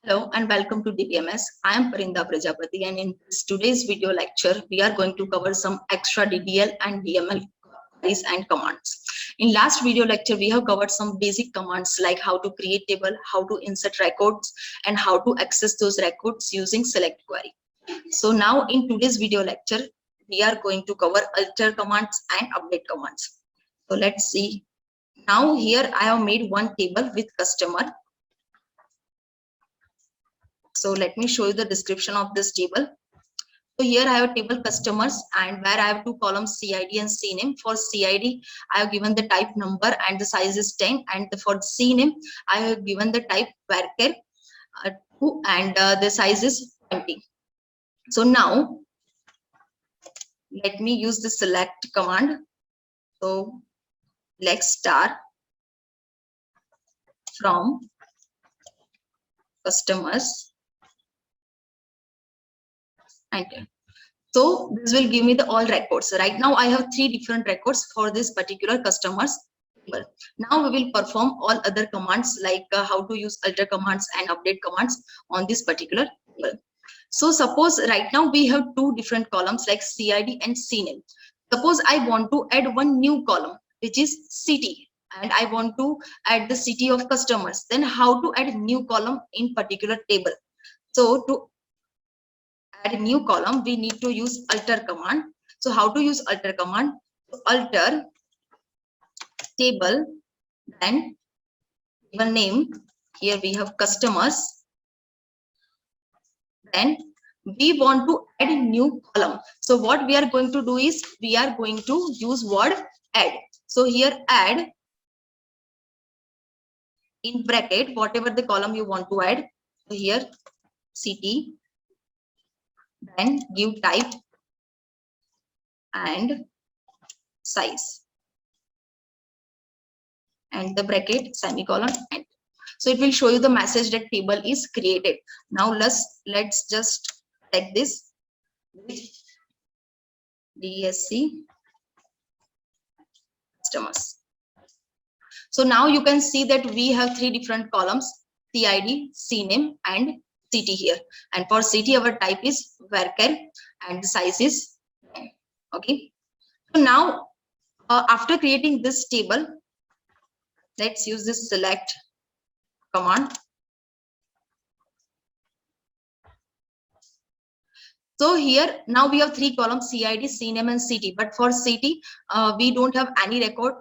Hello and welcome to DBMS. I am Parinda Prajapati, and in today's video lecture, we are going to cover some extra DDL and DML queries and commands. In last video lecture, we have covered some basic commands like how to create table, how to insert records, and how to access those records using select query. So now in today's video lecture, we are going to cover alter commands and update commands. So let's see. Now here I have made one table with customer. So let me show you the description of this table. So here I have a table customers, and where I have two columns CID and CNAME. For CID, I have given the type number and the size is 10, and for CNAME, I have given the type varchar 2 and the size is 20. So now let me use the select command. So select star from customers. Enter. So this will give me the all records. Right now I have 3 different records for this particular customers table. Now we will perform all other commands like how to use alter commands and update commands on this particular table. So suppose right now we have 2 different columns like CID and CNAME. Suppose I want to add one new column which is city, and I want to add the city of customers. Then how to add new column in particular table? So to add a new column, we need to use alter command. So how to use alter command? Alter table, then table name. Here we have customers. Then we want to add a new column. So what we are going to do is we are going to use word add. So here add in bracket whatever the column you want to add. So here city. Then give type and size and the bracket semicolon end. So it will show you the message that table is created. Now let's just check this with DSC customers. So now you can see that we have 3 different columns: CID, CNAME and city here. And for city our type is varchar and the size is 10. Okay. So now after creating this table, let's use this select command. So here now we have 3 columns CID, CNAME and city. But for city we don't have any record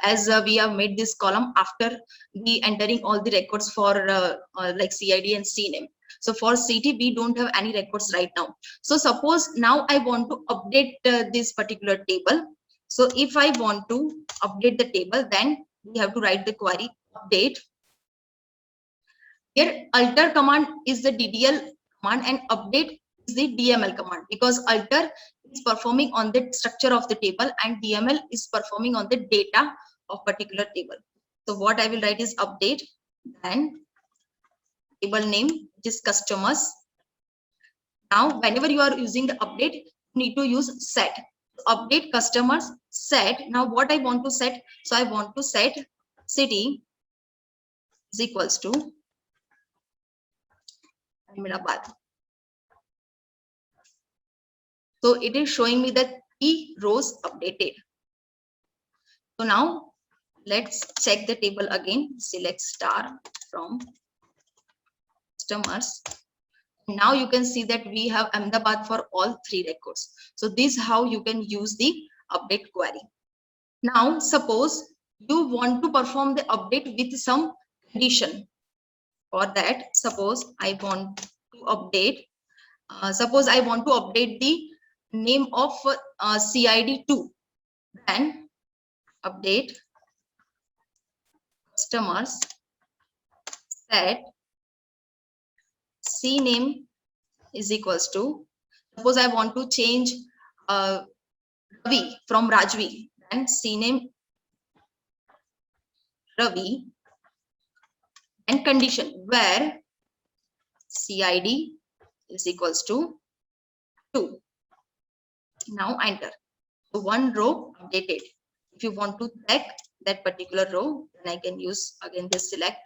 as we have made this column after we entering all the records for like CID and CNAME. So for city we don't have any records right now. So suppose now I want to update this particular table. So if I want to update the table, then we have to write the query update. Here alter command is the DDL command and update is the DML command, because alter is performing on the structure of the table and DML is performing on the data of particular table. So what I will write is update, then table name, which is customers. Now whenever you are using the update, you need to use set. Update customers set. Now what I want to set? So I want to set city is equals to Ahmedabad. So it is showing me that 3 rows updated. So now let's check the table again. Select star from customers. Now you can see that we have Ahmedabad for all 3 records. So this is how you can use the update query. Now suppose you want to perform the update with some condition. For that, suppose I want to update. Suppose I want to update the name of CID2. Then update customers set CNAME is equals to, suppose I want to change Ravi from Rajvi, then CNAME Ravi, and condition where CID is equals to 2. Now enter. So 1 row updated. If you want to check that particular row, then I can use again this select.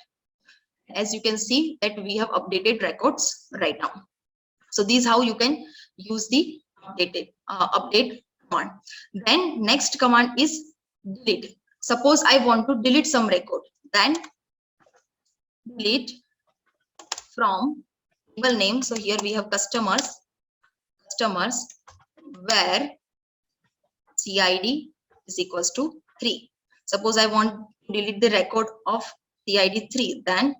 As you can see that we have updated records right now. So this is how you can use the update command. Then next command is delete. Suppose I want to delete some record, then delete from table name. So here we have customers where CID is equals to 3. Suppose I want to delete the record of CID 3, then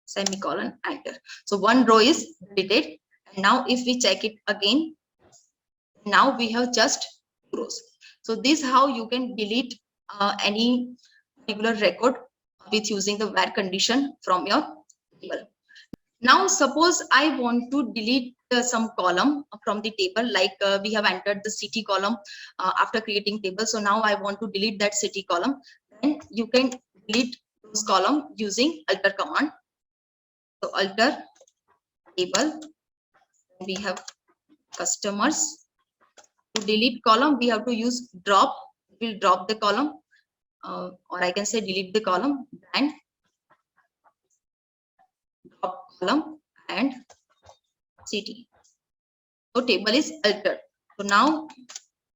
semicolon, enter. So one row is deleted. And now if we check it again, now we have just 2 rows. So this is how you can delete any particular record with using the where condition from your table. Now suppose I want to delete some column from the table, like we have entered the city column after creating table. So now I want to delete that city column. Then you can delete those column using alter command. So alter table, we have customers. To delete column, we have to use drop. It will drop the column, or I can say delete the column, and drop column and city. So table is altered. So now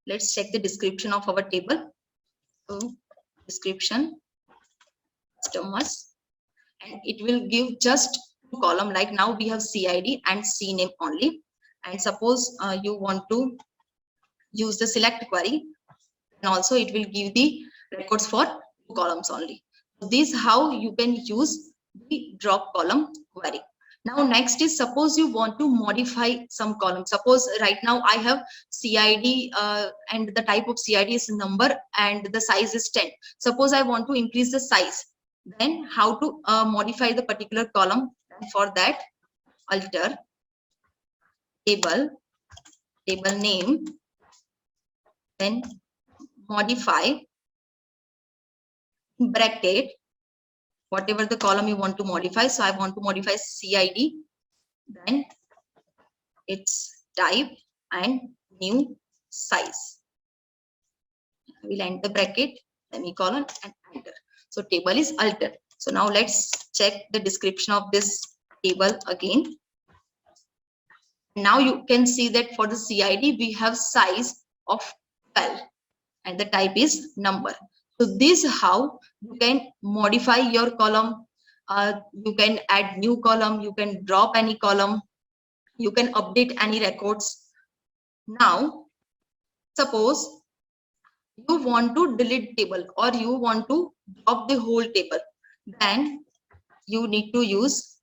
let's check the description of our table. So description, customers, and it will give just 2 column. Like now we have CID and CNAME only. And suppose you want to use the select query, and also it will give the records for 2 columns only. So this is how you can use the drop column query. Now next is, suppose you want to modify some column. Suppose right now I have CID and the type of CID is number and the size is 10. Suppose I want to increase the size, then how to modify the particular column? And for that, alter table name, then modify bracket whatever the column you want to modify. So I want to modify CID, then its type and new size. I will enter bracket, semicolon, and enter. So table is altered. So now let's check the description of this table again. Now you can see that for the CID we have size of 12 and the type is number. So this is how you can modify your column. You can add new column, you can drop any column, you can update any records. Now suppose you want to delete table or you want to drop the whole table, then you need to use,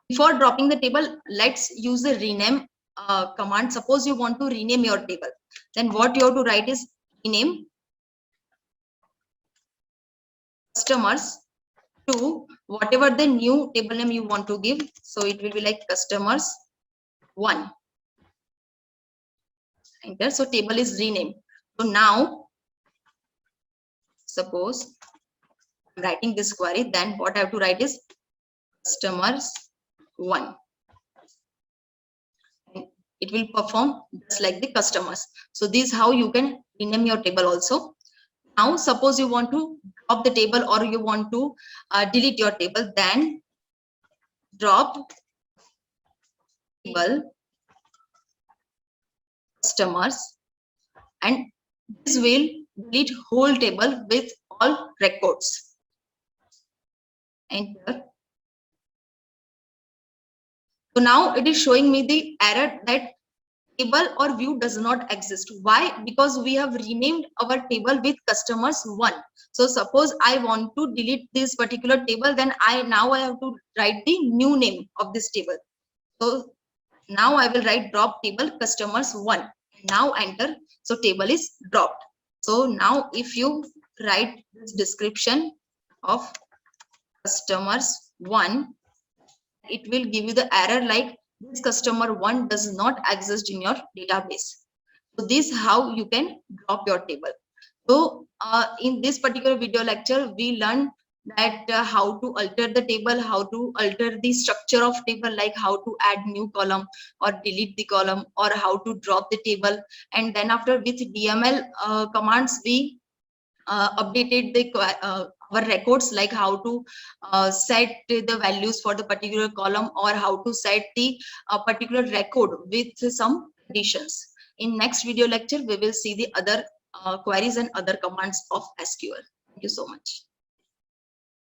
before dropping the table, let's use the rename command. Suppose you want to rename your table, then what you have to write is rename customers to whatever the new table name you want to give. So it will be like customers 1. Enter. So table is renamed. So now suppose I'm writing this query, then what I have to write is customers 1. And it will perform just like the customers. So this is how you can rename your table also. Now suppose you want to drop the table or you want to delete your table, then drop table customers, and this will delete whole table with all records. Enter. So now it is showing me the error that table or view does not exist. Why? Because we have renamed our table with customers 1. So suppose I want to delete this particular table, then I have to write the new name of this table. So now I will write drop table customers 1. Now enter. So table is dropped. So now if you write this description of customers 1, it will give you the error like this customer 1 does not exist in your database. So this is how you can drop your table. So in this particular video lecture, we learned that how to alter the table, how to alter the structure of table, like how to add new column or delete the column, or how to drop the table. And then after with DML commands, we updated the our records, like how to set the values for the particular column, or how to set the particular record with some conditions. In next video lecture, we will see the other queries and other commands of SQL. Thank you so much.